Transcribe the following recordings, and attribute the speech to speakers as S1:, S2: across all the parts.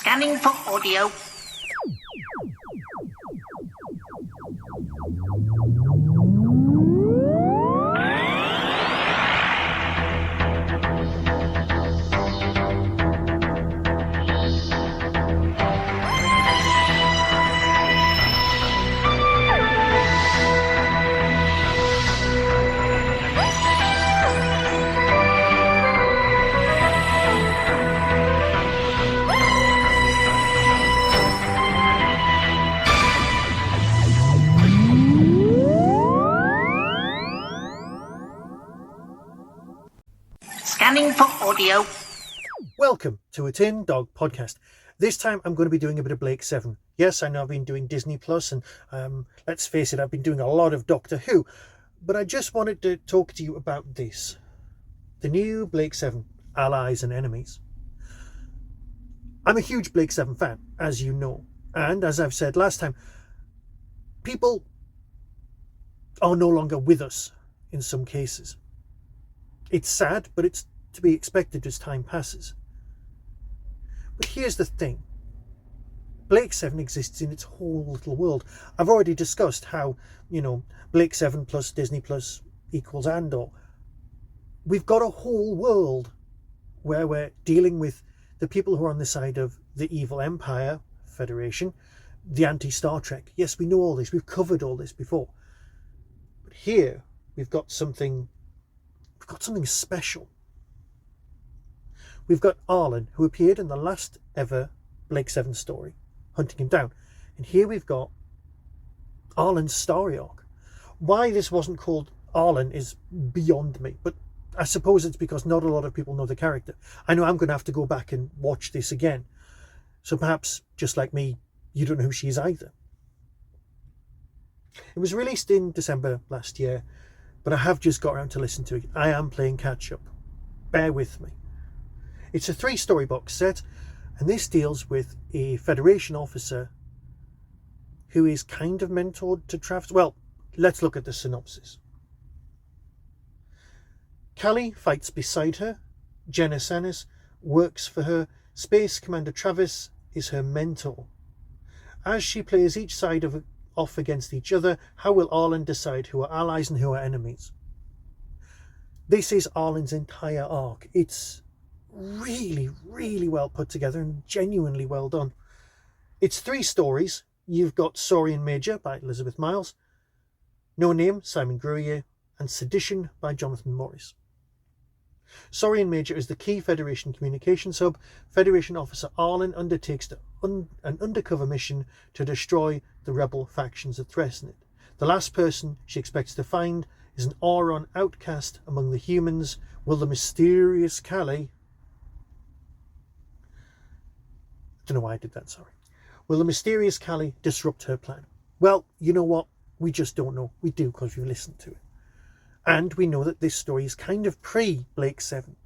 S1: Scanning for audio. Scanning for audio.
S2: Welcome to a Tin Dog podcast. This time I'm going to be doing a bit of Blake 7. Yes, I know I've been doing Disney Plus and let's face it, I've been doing a lot of Doctor Who. But I just wanted to talk to you about this. The new Blake 7, Allies and Enemies. I'm a huge Blake 7 fan, as you know. And as I've said last time, people are no longer with us in some cases. It's sad, but it's to be expected as time passes. But here's the thing. Blake 7 exists in its whole little world. I've already discussed how, Blake 7 plus Disney Plus equals Andor. We've got a whole world where we're dealing with the people who are on the side of the evil Empire, Federation, the anti-Star Trek. Yes, we know all this. We've covered all this before. But here, we've got something special. We've got Arlen, who appeared in the last ever Blake 7 story, hunting him down. And here we've got Arlen's story arc. Why this wasn't called Arlen is beyond me, but I suppose it's because not a lot of people know the character. I know I'm going to have to go back and watch this again. So perhaps, just like me, you don't know who she is either. It was released in December last year, but I have just got around to listen to it. I am playing catch up. Bear with me. It's a 3-story box set, and this deals with a Federation officer who is kind of mentored to Travis. Well, let's look at the synopsis. Callie fights beside her. Jenna Stannis works for her. Space Commander Travis is her mentor. As she plays each side off against each other, how will Arlen decide who are allies and who are enemies? This is Arlen's entire arc. It's really, really well put together and genuinely well done. It's 3 stories. You've got Saurian Major by Lizbeth Myles, No Name, Simon Guerrier, and Sedition by Jonathan Morris. Saurian Major is the key Federation communications hub. Federation Officer Arlen undertakes an undercover mission to destroy the rebel factions that threaten it. The last person she expects to find is an Auron outcast among the humans. Will the mysterious Callie... I don't know why I did that, sorry. Will the mysterious Callie disrupt her plan? Well, you know what? We just don't know. We do because we've listened to it. And we know that this story is kind of pre-Blake 7.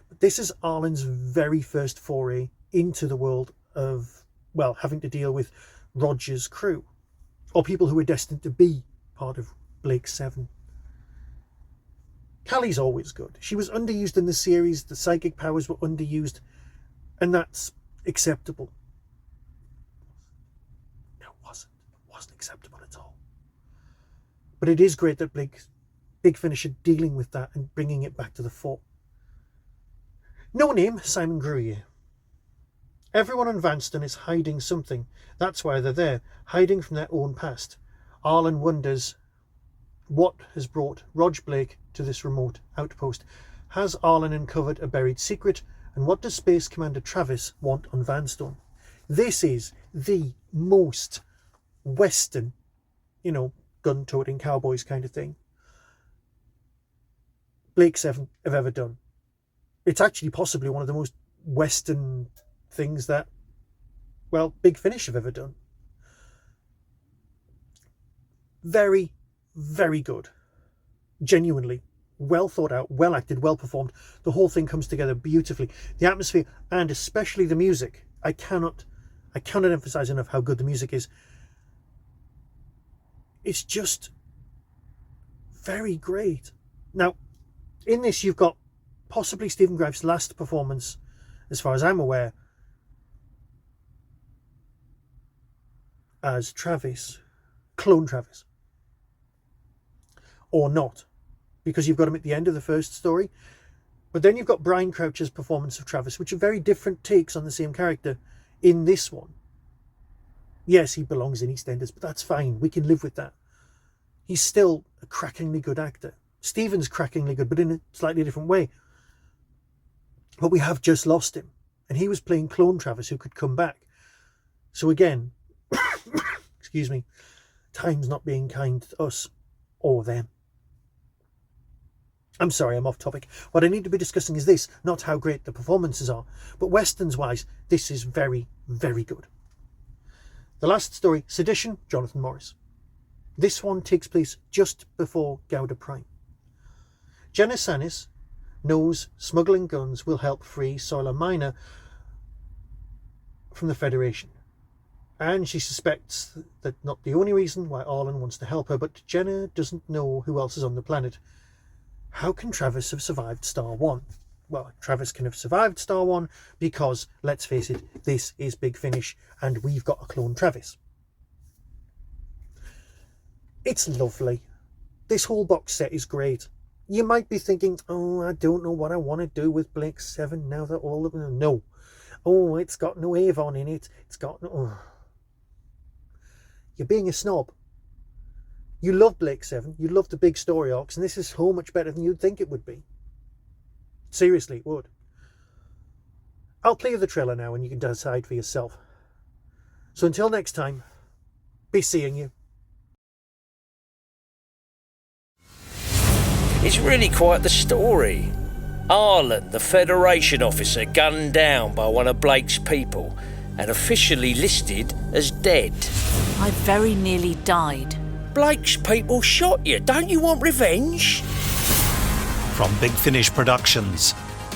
S2: But this is Arlen's very first foray into the world of, having to deal with Roger's crew. Or people who were destined to be part of Blake 7. Callie's always good. She was underused in the series. The psychic powers were underused. And that's acceptable. No, it wasn't. It wasn't acceptable at all. But it is great that Big Finish are dealing with that and bringing it back to the fore. No Name, Simon Guerrier. Everyone on Vanstone is hiding something. That's why they're there, hiding from their own past. Arlen wonders what has brought Roj Blake to this remote outpost. Has Arlen uncovered a buried secret? And what does Space Commander Travis want on Vanstone? This is the most Western, gun-toting cowboys kind of thing Blake 7 have ever done. It's actually possibly one of the most Western things that, Big Finish have ever done. Very, very good. Genuinely. Well thought out, well acted, well performed. The whole thing comes together beautifully. The atmosphere and especially the music. I cannot emphasize enough how good the music is. It's just very great. Now, in this, you've got possibly Stephen Greif's last performance, as far as I'm aware, as Travis, clone Travis. Or not, because you've got him at the end of the first story. But then you've got Brian Crouch's performance of Travis, which are very different takes on the same character in this one. Yes, he belongs in EastEnders, but that's fine. We can live with that. He's still a crackingly good actor. Stephen's crackingly good, but in a slightly different way. But we have just lost him. And he was playing clone Travis, who could come back. So again, excuse me, time's not being kind to us or them. I'm sorry, I'm off topic. What I need to be discussing is this, not how great the performances are, but westerns-wise, this is very, very good. The last story, Sedition, Jonathan Morris. This one takes place just before Gouda Prime. Jenna Stannis knows smuggling guns will help free Soila Minor from the Federation. And she suspects that not the only reason why Arlen wants to help her, but Jenna doesn't know who else is on the planet. How can Travis have survived Star 1? Well, Travis can have survived Star 1 because, let's face it, this is Big Finish and we've got a clone Travis. It's lovely. This whole box set is great. You might be thinking, oh, I don't know what I want to do with Blake 7 now that all of them... No. Oh, it's got no Avon in it. It's got no... Oh. You're being a snob. You love Blake 7, you love the big story arcs, and this is so much better than you'd think it would be. Seriously, it would. I'll play you the trailer now and you can decide for yourself. So until next time, be seeing you.
S3: It's really quite the story. Arlen, the Federation officer, gunned down by one of Blake's people and officially listed as dead.
S4: I very nearly died.
S3: Blake's people shot you. Don't you want revenge?
S5: From Big Finish Productions,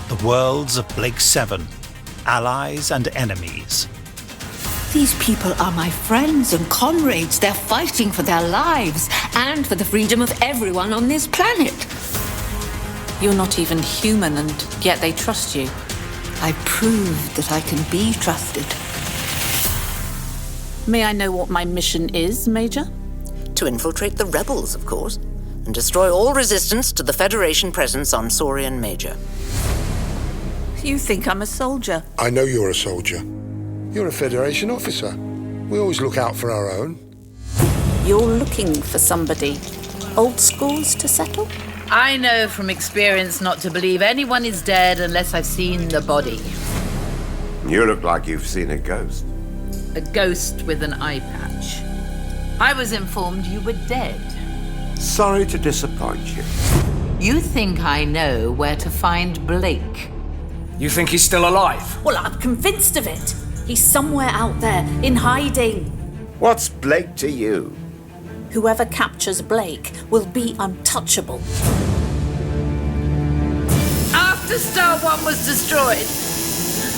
S5: the worlds of Blake 7, allies and enemies.
S4: These people are my friends and comrades. They're fighting for their lives and for the freedom of everyone on this planet. You're not even human, and yet they trust you. I proved that I can be trusted. May I know what my mission is, Major?
S6: To infiltrate the rebels, of course, and destroy all resistance to the Federation presence on Saurian Major.
S4: You think I'm a soldier?
S7: I know you're a soldier. You're a Federation officer. We always look out for our own.
S4: You're looking for somebody. Old scores to settle?
S8: I know from experience not to believe anyone is dead unless I've seen the body.
S9: You look like you've seen a ghost.
S8: A ghost with an eye patch. I was informed you were dead.
S9: Sorry to disappoint you.
S8: You think I know where to find Blake?
S3: You think he's still alive?
S4: Well, I'm convinced of it. He's somewhere out there, in hiding.
S9: What's Blake to you?
S4: Whoever captures Blake will be untouchable.
S8: After Star 1 was destroyed,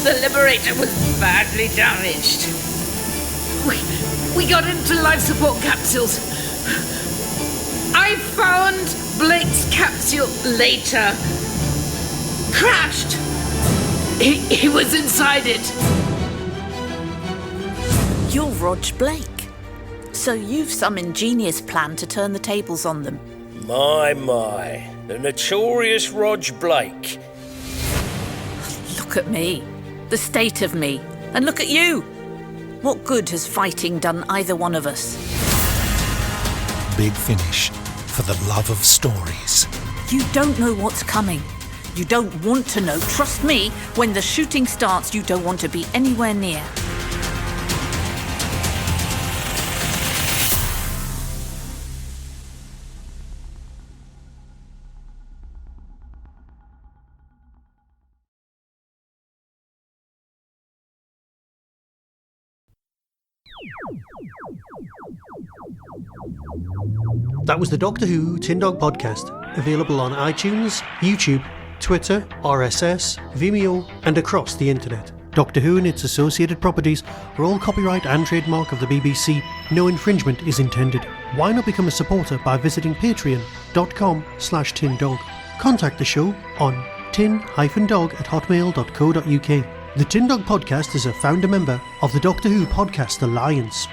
S8: the Liberator was badly damaged. We got into life support capsules. I found Blake's capsule later. Crashed. He was inside it.
S4: You're Roj Blake. So you've some ingenious plan to turn the tables on them.
S3: My, the notorious Roj Blake.
S4: Look at me. The state of me. And look at you. What good has fighting done either one of us?
S5: Big Finish, for the love of stories.
S4: You don't know what's coming. You don't want to know. Trust me, when the shooting starts, you don't want to be anywhere near.
S2: That was the Doctor Who Tin Dog Podcast, available on iTunes, YouTube, Twitter, RSS, Vimeo, and across the internet. Doctor Who and its associated properties are all copyright and trademark of the BBC. No infringement is intended. Why not become a supporter by visiting patreon.com/tindog. Contact the show on tin-dog@hotmail.co.uk. The Tin Dog Podcast is a founder member of the Doctor Who Podcast Alliance.